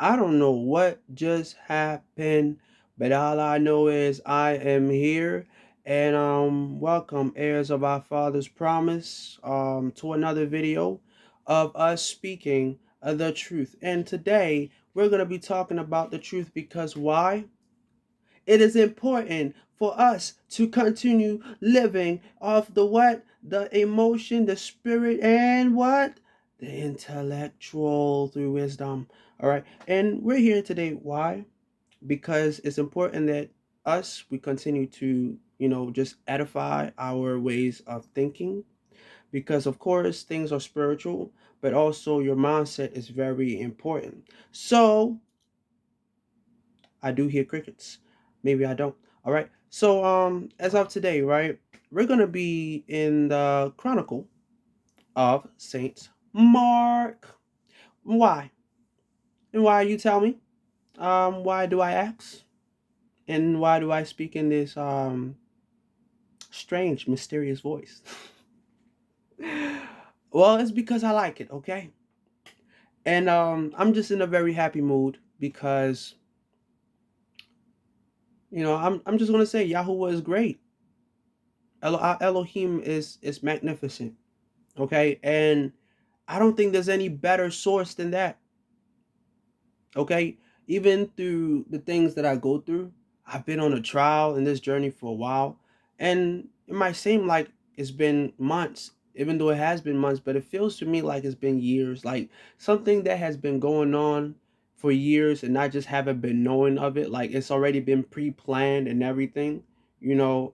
I don't know what just happened, but all I know is I am here. And welcome, heirs of our Father's promise, to another video of us speaking the truth. And today we're gonna be talking about the truth because why? It is important for us to continue living off the what? The emotion, the spirit, and what? The intellectual through wisdom. All right. And we're here today. Why? Because it's important that we continue to, just edify our ways of thinking. Because, of course, things are spiritual, but also your mindset is very important. So, I do hear crickets. Maybe I don't. All right. So as of today, right, we're gonna be in the Chronicle of Saint Mark. Why? And why you tell me? Why do I ask? And why do I speak in this strange, mysterious voice? Well, it's because I like it, okay? And I'm just in a very happy mood because I'm just gonna say Yahuwah is great. Elohim is magnificent. Okay, and I don't think there's any better source than that. Okay, even through the things that I go through, I've been on a trial in this journey for a while, and it might seem like it's been months, even though it has been months, but it feels to me like it's been years, like something that has been going on for years, and I just haven't been knowing of it. Like it's already been pre-planned and everything, and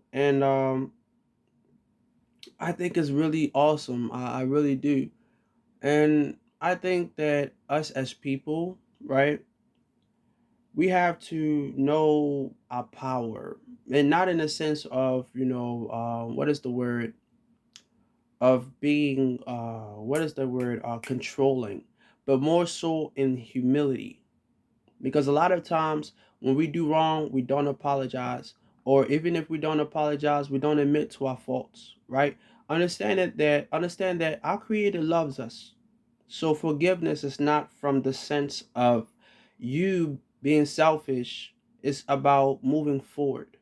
I think it's really awesome. I really do. And I think that us as people, right, we have to know our power. And not in a sense of, what is the word? Of being, what is the word? Controlling, but more so in humility. Because a lot of times when we do wrong, we don't apologize. Or even if we don't apologize, we don't admit to our faults, right? Understand that our Creator loves us. So forgiveness is not from the sense of you being selfish. It's about moving forward.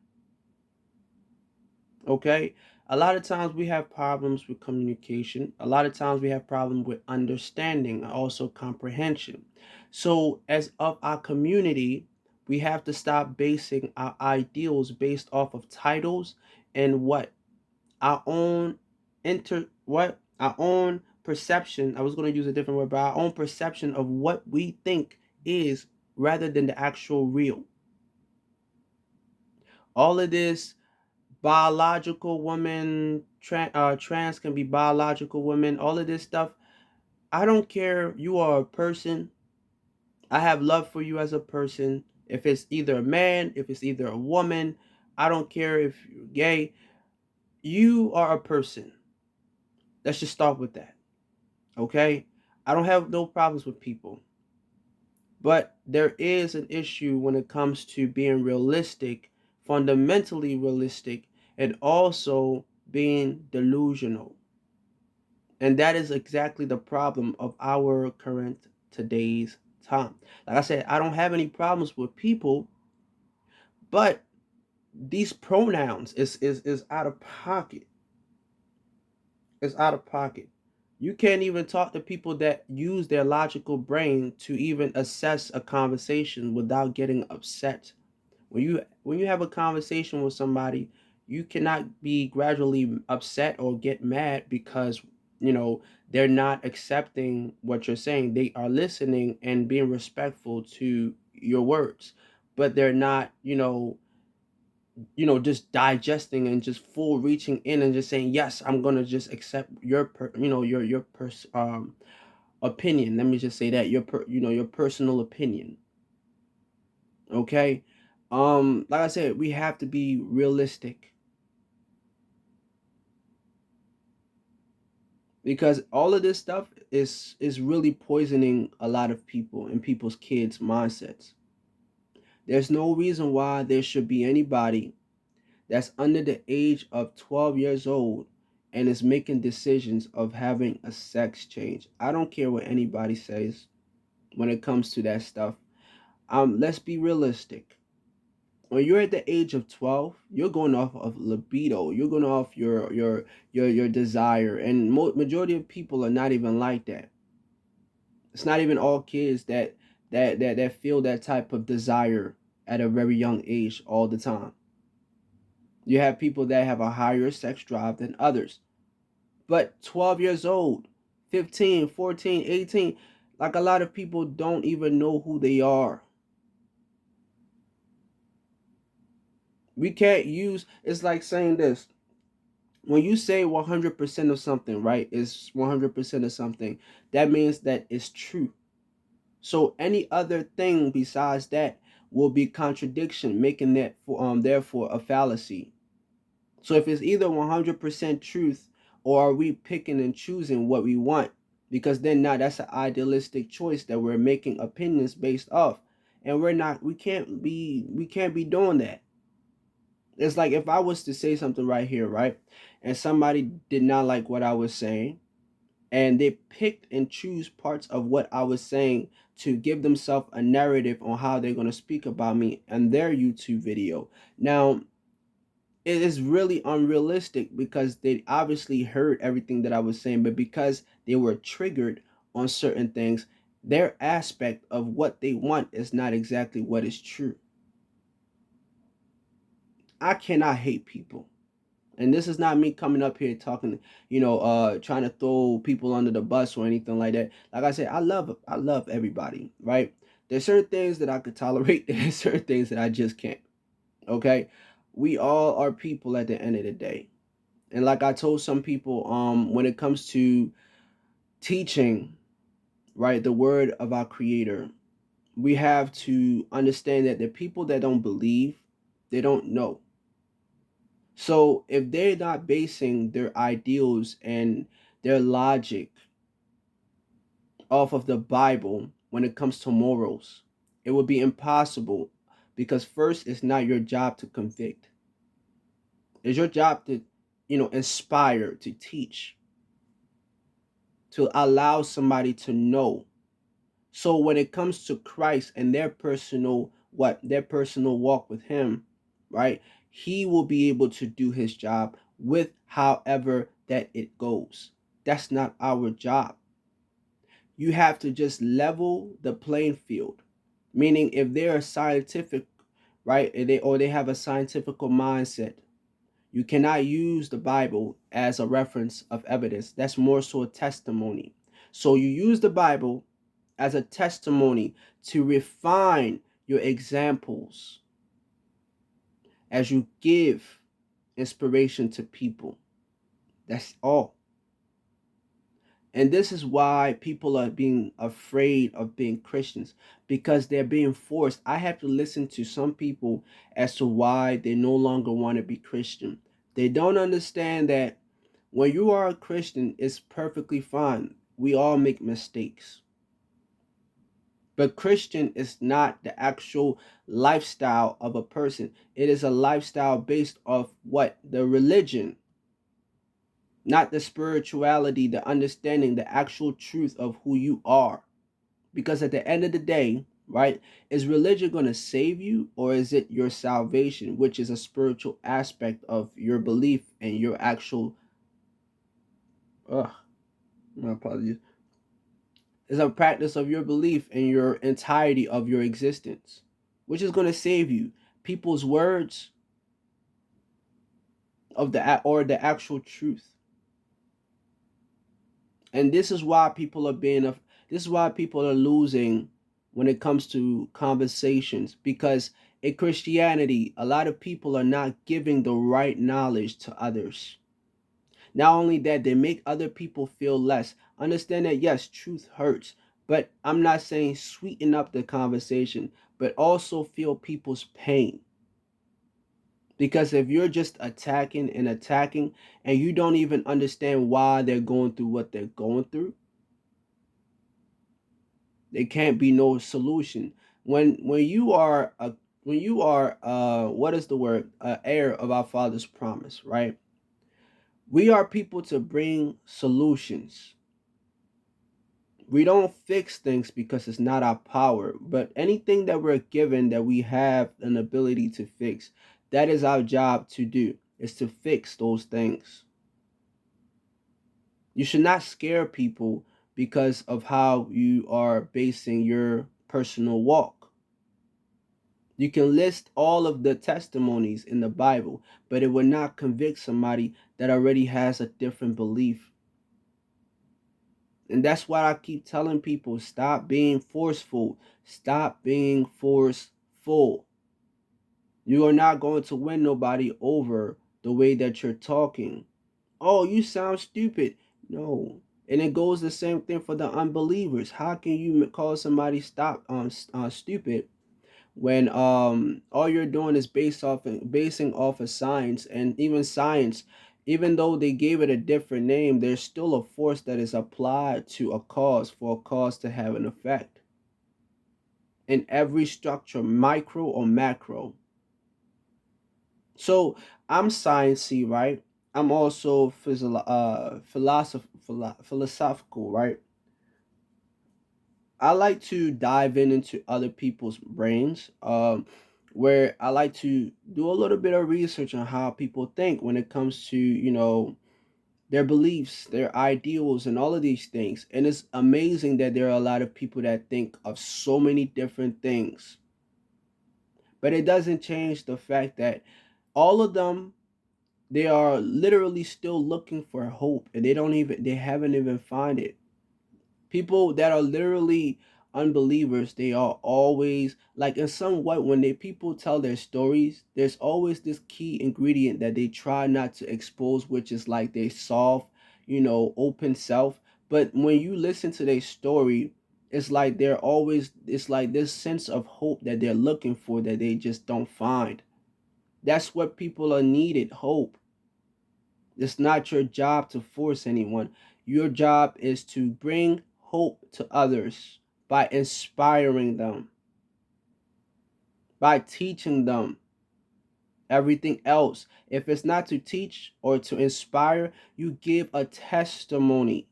Okay? A lot of times we have problems with communication. A lot of times we have problems with understanding and also comprehension. So as of our community, we have to stop basing our ideals based off of titles and what our own our own perception. I was going to use a different word, but our own perception of what we think is rather than the actual real. All of this biological woman, trans can be biological women, all of this stuff. I don't care. You are a person. I have love for you as a person. If it's either a man, if it's either a woman, I don't care if you're gay. You are a person. Let's just start with that. Okay? I don't have no problems with people. But there is an issue when it comes to being realistic, fundamentally realistic, and also being delusional. And that is exactly the problem of our current today's time. Like I said, I don't have any problems with people, but these pronouns is out of pocket. It's out of pocket. You can't even talk to people that use their logical brain to even assess a conversation without getting upset. When you have a conversation with somebody, you cannot be gradually upset or get mad because you know they're not accepting what you're saying. They are listening and being respectful to your words, but they're not, just digesting and just full reaching in and just saying, yes, I'm gonna just accept your opinion. Let me just say that your personal opinion. Okay. Like I said, we have to be realistic because all of this stuff is really poisoning a lot of people and people's kids' mindsets. There's no reason why there should be anybody that's under the age of 12 years old and is making decisions of having a sex change. I don't care what anybody says when it comes to that stuff. Let's be realistic. When you're at the age of 12, you're going off of libido. You're going off your desire, and majority of people are not even like that. It's not even all kids that feel that type of desire at a very young age all the time. You have people that have a higher sex drive than others. But 12 years old, 15, 14, 18, like a lot of people don't even know who they are. We can't use, it's like saying this. When you say 100% of something, right, is 100% of something, that means that it's true. So any other thing besides that will be contradiction, making that therefore a fallacy. So if it's either 100% truth, or are we picking and choosing what we want? Because then now that's an idealistic choice that we're making opinions based off. And we can't be doing that. It's like if I was to say something right here, right? And somebody did not like what I was saying, and they picked and choose parts of what I was saying to give themselves a narrative on how they're going to speak about me and their YouTube video. Now, it is really unrealistic because they obviously heard everything that I was saying, but because they were triggered on certain things, their aspect of what they want is not exactly what is true. I cannot hate people. And this is not me coming up here talking, trying to throw people under the bus or anything like that. Like I said, I love everybody, right? There's certain things that I could tolerate, there's certain things that I just can't. Okay? We all are people at the end of the day. And like I told some people, when it comes to teaching, right, the word of our creator, we have to understand that the people that don't believe, they don't know. So if they're not basing their ideals and their logic off of the Bible when it comes to morals, it would be impossible, because first, it's not your job to convict. It's your job to, inspire, to teach, to allow somebody to know. So when it comes to Christ and their personal walk with him, right? He will be able to do his job with however that it goes. That's not our job. You have to just level the playing field. Meaning if they're scientific, right? Or they have a scientific mindset, you cannot use the Bible as a reference of evidence. That's more so a testimony. So you use the Bible as a testimony to refine your examples as you give inspiration to people. That's all. And this is why people are being afraid of being Christians, because they're being forced. I have to listen to some people as to why they no longer want to be Christian. They don't understand that when you are a Christian, it's perfectly fine. We all make mistakes. But Christian is not the actual lifestyle of a person. It is a lifestyle based off what? The religion, not the spirituality, the understanding, the actual truth of who you are. Because at the end of the day, right, is religion going to save you, or is it your salvation, which is a spiritual aspect of your belief and your actual, ugh, my apologies, is a practice of your belief and your entirety of your existence, which is going to save you. People's words of the actual truth. And this is why people are losing when it comes to conversations, because in Christianity, a lot of people are not giving the right knowledge to others. Not only that, they make other people feel less. Understand that yes, truth hurts, but I'm not saying sweeten up the conversation, but also feel people's pain. Because if you're just attacking and attacking, and you don't even understand why they're going through what they're going through, there can't be no solution. When you are what is the word, heir of our Father's promise, right? We are people to bring solutions. We don't fix things because it's not our power, but anything that we're given that we have an ability to fix, that is our job to do, is to fix those things. You should not scare people because of how you are basing your personal walk. You can list all of the testimonies in the Bible, but it will not convict somebody that already has a different belief. And that's why I keep telling people, stop being forceful. Stop being forceful. You are not going to win nobody over the way that you're talking. Oh, you sound stupid. No. And it goes the same thing for the unbelievers. How can you call somebody stupid when all you're doing is basing off of science, and even science, even though they gave it a different name, there's still a force that is applied to a cause for a cause to have an effect in every structure, micro or macro. So I'm sciencey, right? I'm also philosophical, right? I like to dive into other people's brains, where I like to do a little bit of research on how people think when it comes to, their beliefs, their ideals, and all of these things. And it's amazing that there are a lot of people that think of so many different things. But it doesn't change the fact that all of them, they are literally still looking for hope, and they haven't even found it. People that are literally unbelievers, they are always like, in somewhat, when they people tell their stories, there's always this key ingredient that they try not to expose, which is like they soft, open self. But when you listen to their story, it's like this sense of hope that they're looking for that they just don't find. That's what people are needed, hope. It's not your job to force anyone. Your job is to bring hope to others by inspiring them, by teaching them. Everything else, if it's not to teach or to inspire, you give a testimony.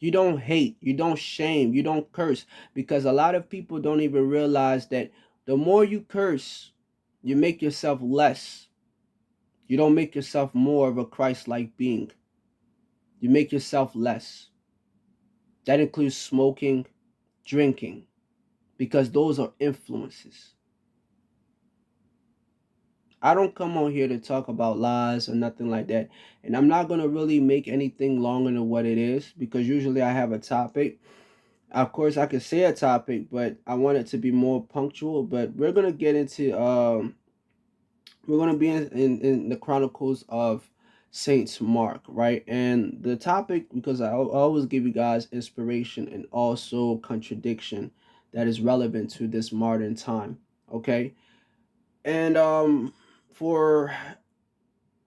You don't hate, you don't shame, you don't curse, because a lot of people don't even realize that the more you curse, you make yourself less. You don't make yourself more of a Christ like being. You make yourself less. That includes smoking, drinking, because those are influences. I don't come on here to talk about lies or nothing like that. And I'm not going to really make anything longer than what it is, because usually I have a topic. Of course, I could say a topic, but I want it to be more punctual. But we're going to be in the Chronicles of Saints Mark, right? And the topic, because I always give you guys inspiration and also contradiction that is relevant to this modern time, okay? And for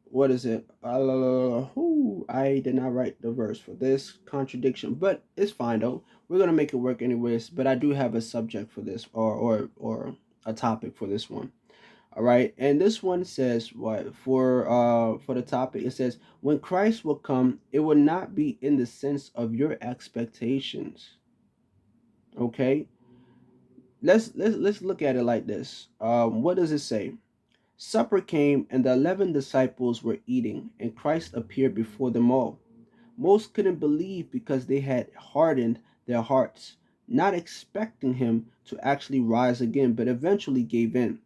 what is it? I did not write the verse for this contradiction, but it's fine though. We're gonna make it work anyways. But I do have a subject for this, or a topic for this one. All right, and this one says what for the topic? It says, when Christ will come, it will not be in the sense of your expectations. Okay, let's look at it like this. What does it say? Supper came, and the 11 disciples were eating, and Christ appeared before them all. Most couldn't believe because they had hardened their hearts, not expecting him to actually rise again, but eventually gave in.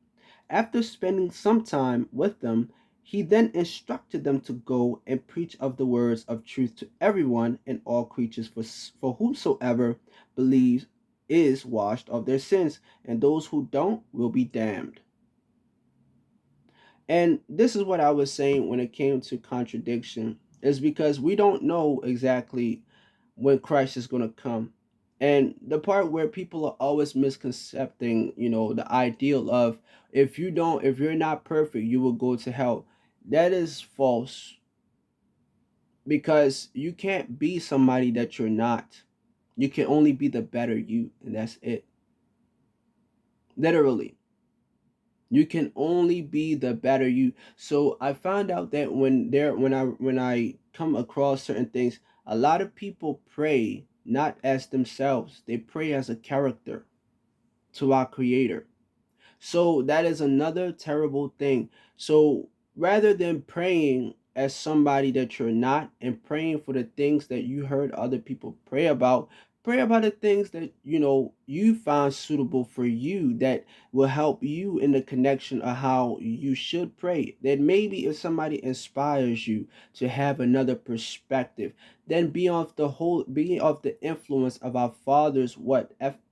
After spending some time with them, he then instructed them to go and preach of the words of truth to everyone and all creatures, for whosoever believes is washed of their sins, and those who don't will be damned. And this is what I was saying when it came to contradiction, is because we don't know exactly when Christ is going to come. And the part where people are always misconcepting, the ideal of, if you're not perfect, you will go to hell. That is false, because you can't be somebody that you're not. You can only be the better you, and that's it. Literally. You can only be the better you. So I found out that when I come across certain things, a lot of people pray not as themselves. They pray as a character to our creator. So that is another terrible thing. So rather than praying as somebody that you're not and praying for the things that you heard other people pray about the things that you find suitable for you, that will help you in the connection of how you should pray. That maybe if somebody inspires you to have another perspective, then be off the influence of our father's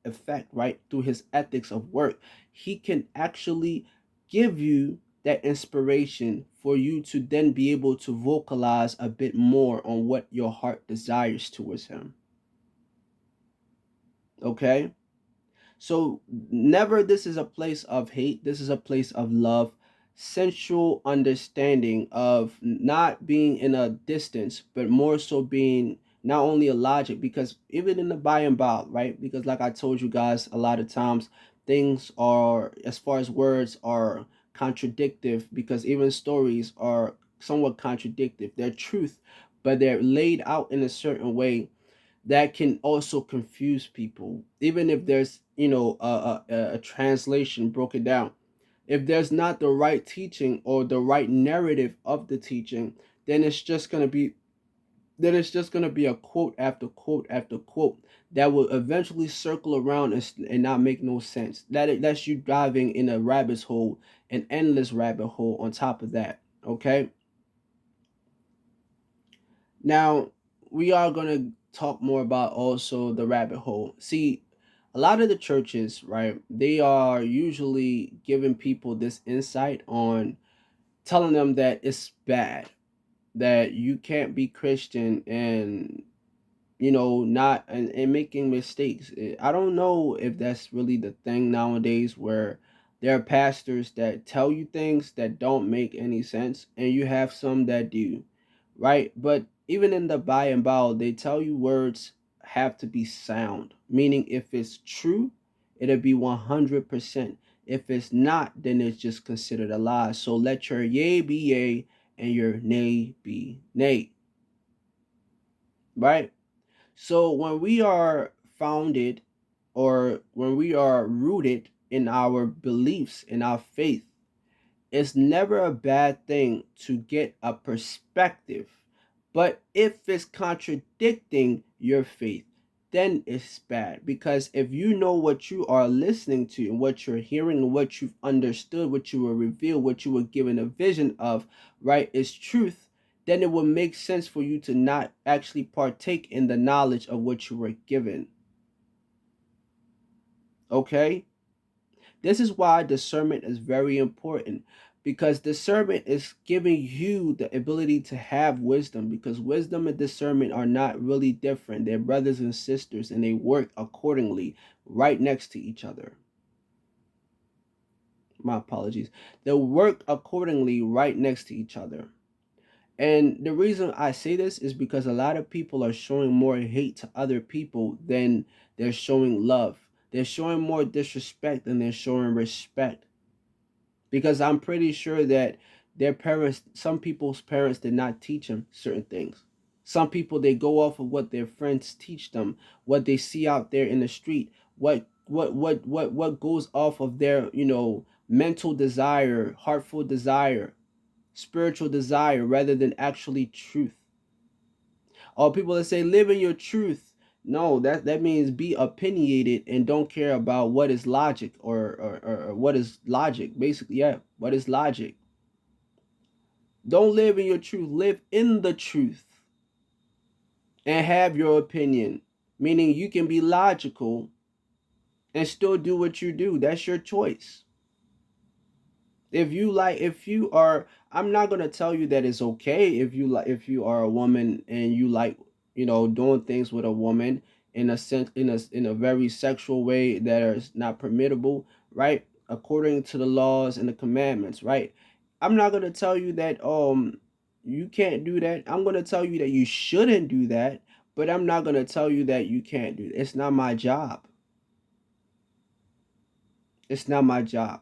effect, right, through his ethics of work. He can actually give you that inspiration for you to then be able to vocalize a bit more on what your heart desires towards him. Okay? So never this is a place of hate. This is a place of love, sensual understanding of not being in a distance, but more so being not only a logic, because even in the by and by, right? Because like I told you guys, a lot of times things are, as far as words are contradictive, because even stories are somewhat contradictive. They're truth, but they're laid out in a certain way that can also confuse people, even if there's a translation broken down. If there's not the right teaching or the right narrative of the teaching, then it's just going to be a quote after quote after quote that will eventually circle around and not make no sense. That's you diving in a rabbit's hole, an endless rabbit hole on top of that. Okay, now we are going to talk more about also the rabbit hole. See, a lot of the churches, right, they are usually giving people this insight on telling them that it's bad, that you can't be Christian and not and making mistakes. I don't know if that's really the thing nowadays, where there are pastors that tell you things that don't make any sense and you have some that do, right? But even in the by and by, they tell you words have to be sound, meaning if it's true, it'll be 100%. If it's not, then it's just considered a lie. So let your yea be yea and your nay be nay, right? So when we are founded, or when we are rooted in our beliefs, in our faith, it's never a bad thing to get a perspective. But if it's contradicting your faith, then it's bad. Because if you know what you are listening to and what you're hearing and what you've understood, what you were revealed, what you were given a vision of, right, is truth, then it will make sense for you to not actually partake in the knowledge of what you were given. Okay? This is why discernment is very important, because discernment is giving you the ability to have wisdom, because wisdom and discernment are not really different. They're brothers and sisters and they work accordingly right next to each other. My apologies. They work accordingly right next to each other. And the reason I say this is because a lot of people are showing more hate to other people than they're showing love. They're showing more disrespect than they're showing respect, because I'm pretty sure that their parents, some people's parents, did not teach them certain things. Some people, they go off of what their friends teach them, what they see out there in the street, what goes off of their mental desire, heartful desire, spiritual desire, rather than actually truth. Or people that say live in your truth. No, that means be opinionated and don't care about what is logic, or what is logic. Basically, yeah, what is logic? Don't live in your truth. Live in the truth and have your opinion. Meaning you can be logical and still do what you do. That's your choice. If you are, I'm not gonna tell you that it's okay if you like, if you are a woman and you like doing things with a woman in a sense, in a very sexual way that is not permittable, right, according to the laws and the commandments, right. I'm not gonna tell you that you can't do that. I'm gonna tell you that you shouldn't do that, but I'm not gonna tell you that you can't do it. It's not my job. It's not my job.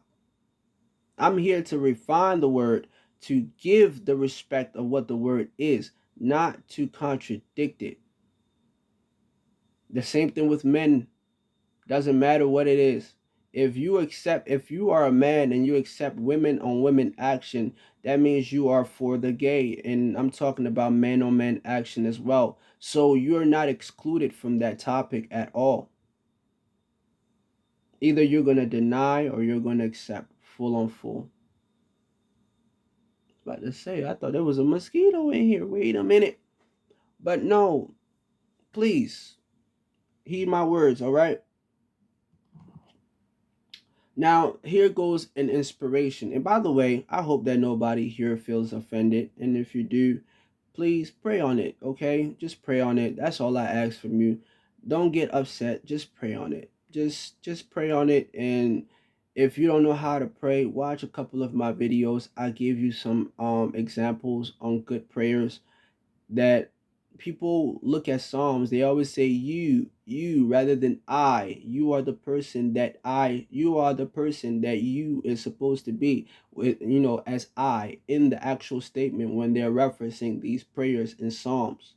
I'm here to refine the word, to give the respect of what the word is, not to contradict it. The same thing with men. Doesn't matter what it is. If you are a man and you accept women on women action, that means you are for the gay. And I'm talking about man on man action as well. So you're not excluded from that topic at all. Either you're going to deny or you're going to accept full on full. About to say, I thought there was a mosquito in here. Wait a minute. But no, please heed my words, all right? Now, here goes an inspiration. And by the way, I hope that nobody here feels offended. And if you do, please pray on it, okay? Just pray on it. That's all I ask from you. Don't get upset. Just pray on it. Just pray on it. And if you don't know how to pray, watch a couple of my videos. I give you some examples on good prayers that people look at Psalms, they always say you rather than I. You are the person that you are the person that you is supposed to be with, as I in the actual statement when they're referencing these prayers in Psalms.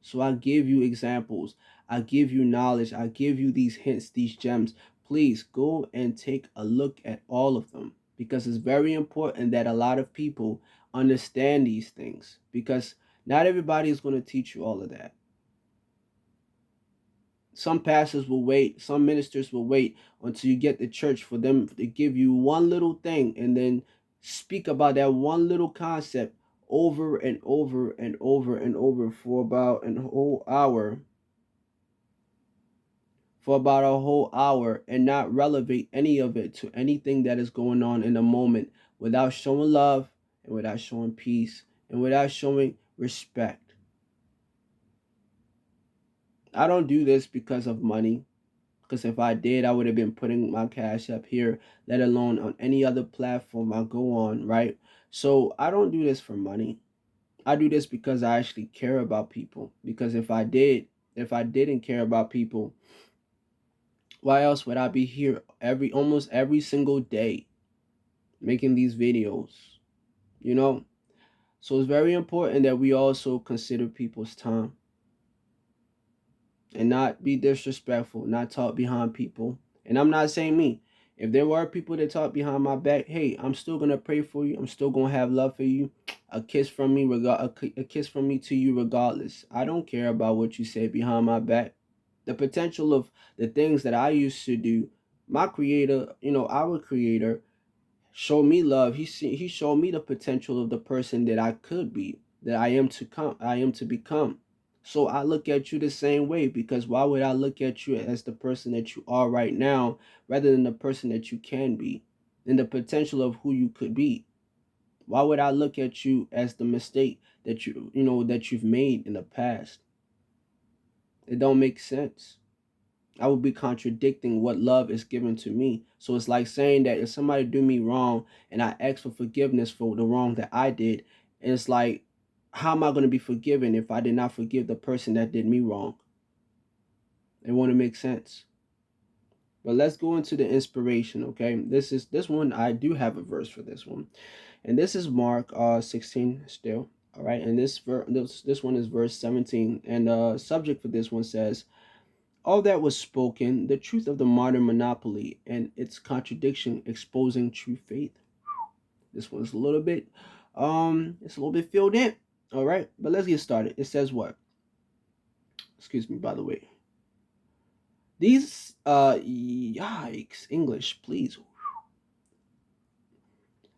So I give you examples, I give you knowledge, I give you these hints, these gems. Please go and take a look at all of them because it's very important that a lot of people understand these things because not everybody is going to teach you all of that. Some pastors will wait, some ministers will wait until you get to church for them to give you one little thing and then speak about that one little concept over and over and over and over for about a whole hour, and not relevate any of it to anything that is going on in the moment without showing love and without showing peace and without showing respect. I don't do this because of money. Because if I did, I would have been putting my cash up here, let alone on any other platform I go on, right? So I don't do this for money. I do this because I actually care about people. Because if I didn't care about people, why else would I be here almost every single day making these videos? You know? So it's very important that we also consider people's time and not be disrespectful, not talk behind people. And I'm not saying me. If there were people that talk behind my back, hey, I'm still gonna pray for you. I'm still gonna have love for you. A kiss from me, a kiss from me to you, regardless. I don't care about what you say behind my back. The potential of the things that I used to do, my creator, our creator, showed me love. He showed me the potential of the person that I could be, that I am to become. So I look at you the same way because why would I look at you as the person that you are right now rather than the person that you can be and the potential of who you could be? Why would I look at you as the mistake that that you've made in the past? It don't make sense. I would be contradicting what love is given to me. So it's like saying that if somebody do me wrong and I ask for forgiveness for the wrong that I did, it's like, how am I going to be forgiven if I did not forgive the person that did me wrong? It won't make sense. But let's go into the inspiration, okay? This one, I do have a verse for this one. And this is Mark 16 still. All right, and this one is verse 17. And the subject for this one says, all that was spoken, the truth of the modern monopoly and its contradiction exposing true faith. This one's it's a little bit filled in. All right, but let's get started. It says what? Excuse me, by the way. These yikes, English, please.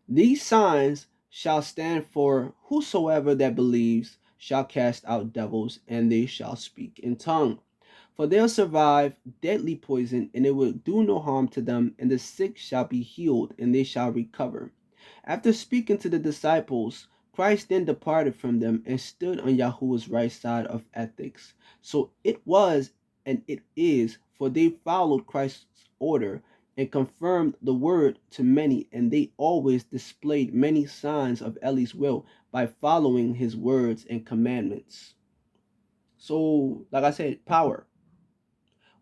These signs shall stand for whosoever that believes shall cast out devils, and they shall speak in tongue. For they'll survive deadly poison, and it will do no harm to them, and the sick shall be healed, and they shall recover. After speaking to the disciples, Christ then departed from them and stood on Yahuwah's right side of ethics. So it was and it is, for they followed Christ's order and confirmed the word to many, and they always displayed many signs of Eli's will by following his words and commandments. So, like I said, power.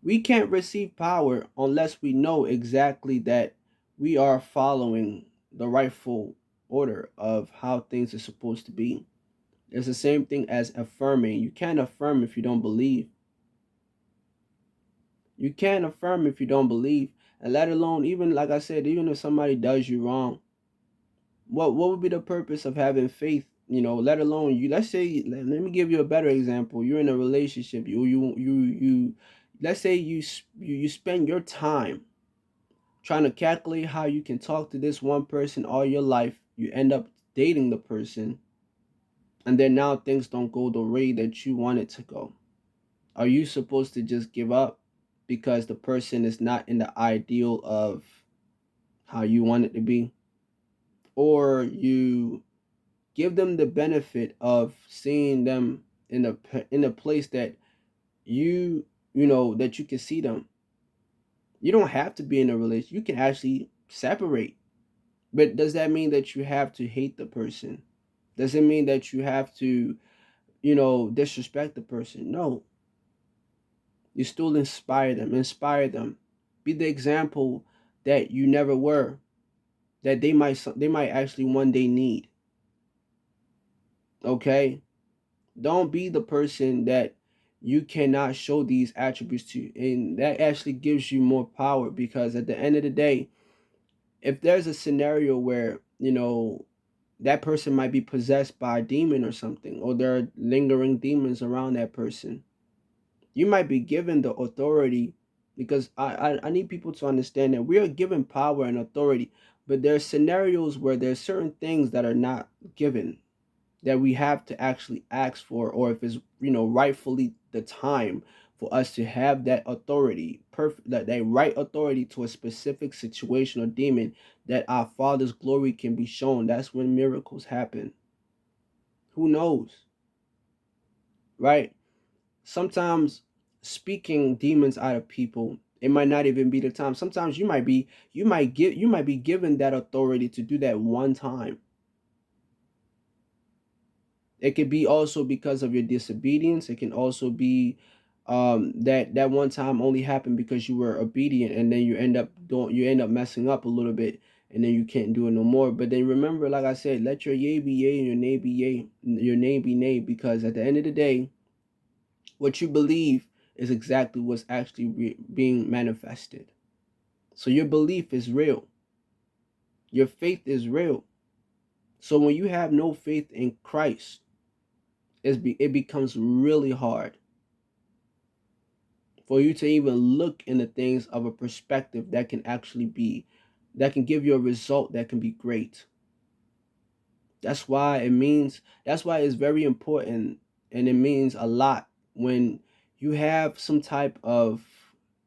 We can't receive power unless we know exactly that we are following the rightful order of how things are supposed to be. It's the same thing as affirming. You can't affirm if you don't believe. You can't affirm if you don't believe. And let alone, even like I said, even if somebody does you wrong, what would be the purpose of having faith? Let alone you. Let's say, let me give you a better example. You're in a relationship. You. Let's say you spend your time trying to calculate how you can talk to this one person all your life. You end up dating the person, and then now things don't go the way that you want it to go. Are you supposed to just give up because the person is not in the ideal of how you want it to be? Or you give them the benefit of seeing them in a place that that you can see them. You don't have to be in a relationship. You can actually separate. But does that mean that you have to hate the person? Does it mean that you have to, disrespect the person? No. You still inspire them. Be the example that you never were, that they might actually one day need. Okay? Don't be the person that you cannot show these attributes to. And that actually gives you more power, because at the end of the day, if there's a scenario where, that person might be possessed by a demon or something, or there are lingering demons around that person, you might be given the authority, because I need people to understand that we are given power and authority, but there are scenarios where there's certain things that are not given, that we have to actually ask for, or if it's rightfully the time for us to have that authority, perfect, that right authority to a specific situation or demon, that our Father's glory can be shown. That's when miracles happen. Who knows, right? Sometimes speaking demons out of people, it might not even be the time. Sometimes you might be given that authority to do that one time. It could be also because of your disobedience. It can also be that one time only happened because you were obedient, and then you end up messing up a little bit, and then you can't do it no more. But then remember, like I said, let your yay be yay and your nay be yay, your nay be nay, because at the end of the day, what you believe is exactly what's actually being manifested. So your belief is real. Your faith is real. So when you have no faith in Christ, it becomes really hard for you to even look in the things of a perspective that can give you a result that can be great. That's why it's very important, and it means a lot when you have some type of,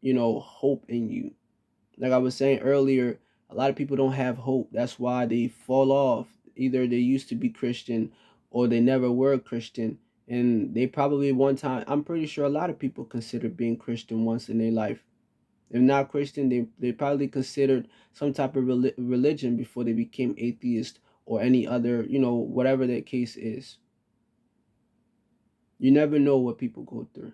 hope in you. Like I was saying earlier, a lot of people don't have hope. That's why they fall off. Either they used to be Christian, or they never were Christian. And they probably one time, I'm pretty sure a lot of people consider being Christian once in their life. If not Christian, they probably considered some type of religion before they became atheist, or any other, whatever that case is. You never know what people go through.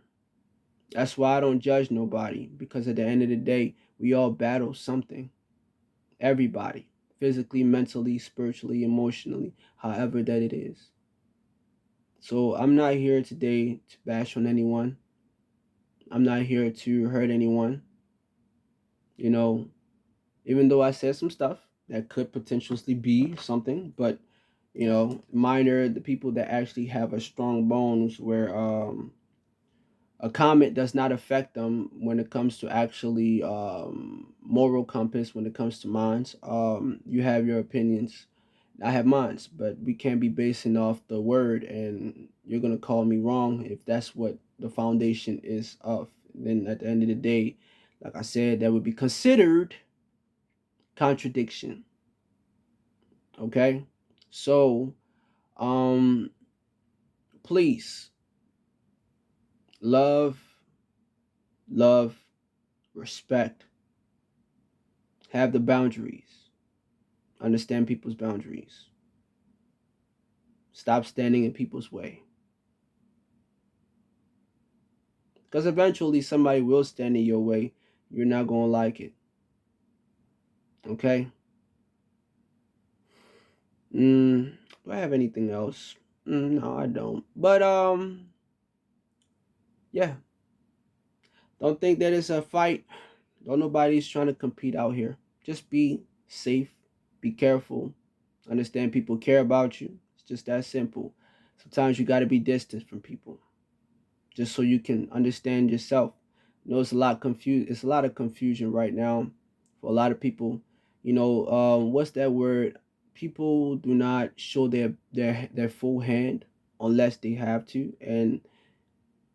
That's why I don't judge nobody, because at the end of the day, we all battle something. Everybody, physically, mentally, spiritually, emotionally, however that it is. So I'm not here today to bash on anyone. I'm not here to hurt anyone. You know, even though I said some stuff that could potentially be something, but minor, the people that actually have a strong bones, where a comment does not affect them when it comes to actually moral compass. When it comes to minds, you have your opinions, I have mine, but we can't be basing off the word, and you're gonna call me wrong if that's what the foundation is of. Then at the end of the day, like I said, that would be considered contradiction. Okay? So, um please, love, love, respect, have the boundaries. Understand people's boundaries. Stop standing in people's way. Because eventually somebody will stand in your way. You're not going to like it. Okay? Do I have anything else? No, I don't. But yeah, don't think that it's a fight. Don't nobody's trying to compete out here. Just be safe, be careful, understand people care about you. It's just that simple. Sometimes you got to be distant from people just so you can understand yourself. You know, it's a lot of confusion right now for a lot of people. You know, what's that word? People do not show their full hand unless they have to, and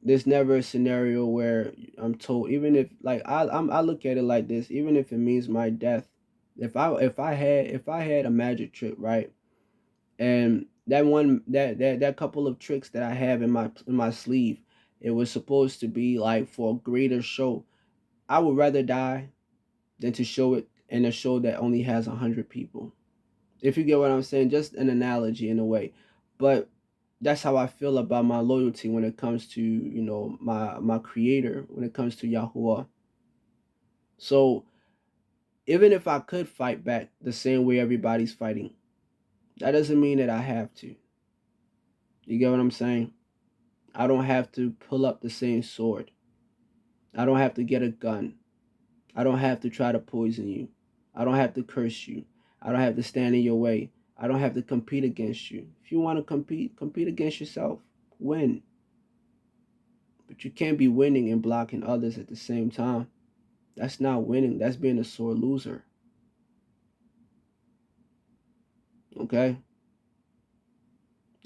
there's never a scenario where I'm told, even if like I look at it like this, even if it means my death, if I had a magic trick, right, and that couple of tricks that I have in my sleeve, it was supposed to be like for a greater show. I would rather die than to show it in a show that only has 100 people. If you get what I'm saying, just an analogy in a way, but that's how I feel about my loyalty when it comes to my creator, when it comes to Yahuwah. So even if I could fight back the same way everybody's fighting, that doesn't mean that I have to. You get what I'm saying? I don't have to pull up the same sword. I don't have to get a gun. I don't have to try to poison you. I don't have to curse you. I don't have to stand in your way. I don't have to compete against you. If you want to compete, compete against yourself. Win. But you can't be winning and blocking others at the same time. That's not winning. That's being a sore loser. Okay?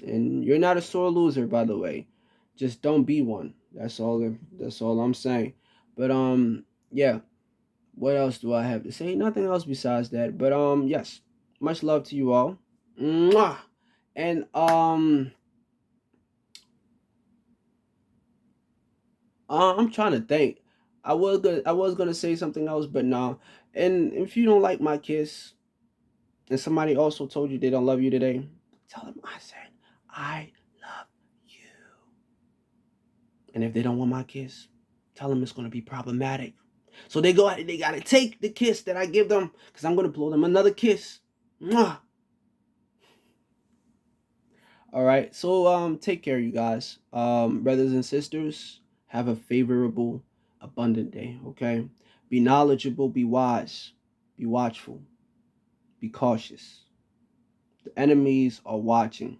And you're not a sore loser, by the way. Just don't be one. That's all I'm saying. But yeah. What else do I have to say? Nothing else besides that. But yes. Much love to you all. Mwah! And I'm trying to think. I was gonna say something else, but no. And if you don't like my kiss, and somebody also told you they don't love you today, tell them I said I love you. And if they don't want my kiss, tell them it's gonna be problematic. So they gotta take the kiss that I give them, because I'm gonna blow them another kiss. Mwah! All right. So take care, you guys. Brothers and sisters, have a favorable, abundant day. Okay. Be knowledgeable, be wise, be watchful, be cautious. The enemies are watching.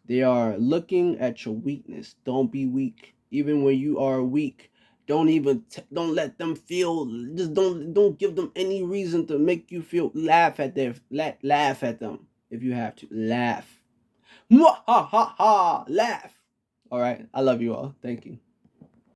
They are looking at your weakness. Don't be weak. Even when you are weak, don't let them feel. Just don't give them any reason to make you feel. Laugh at them if you have to. Laugh. Mwah, ha ha ha. Laugh. All right. I love you all. Thank you.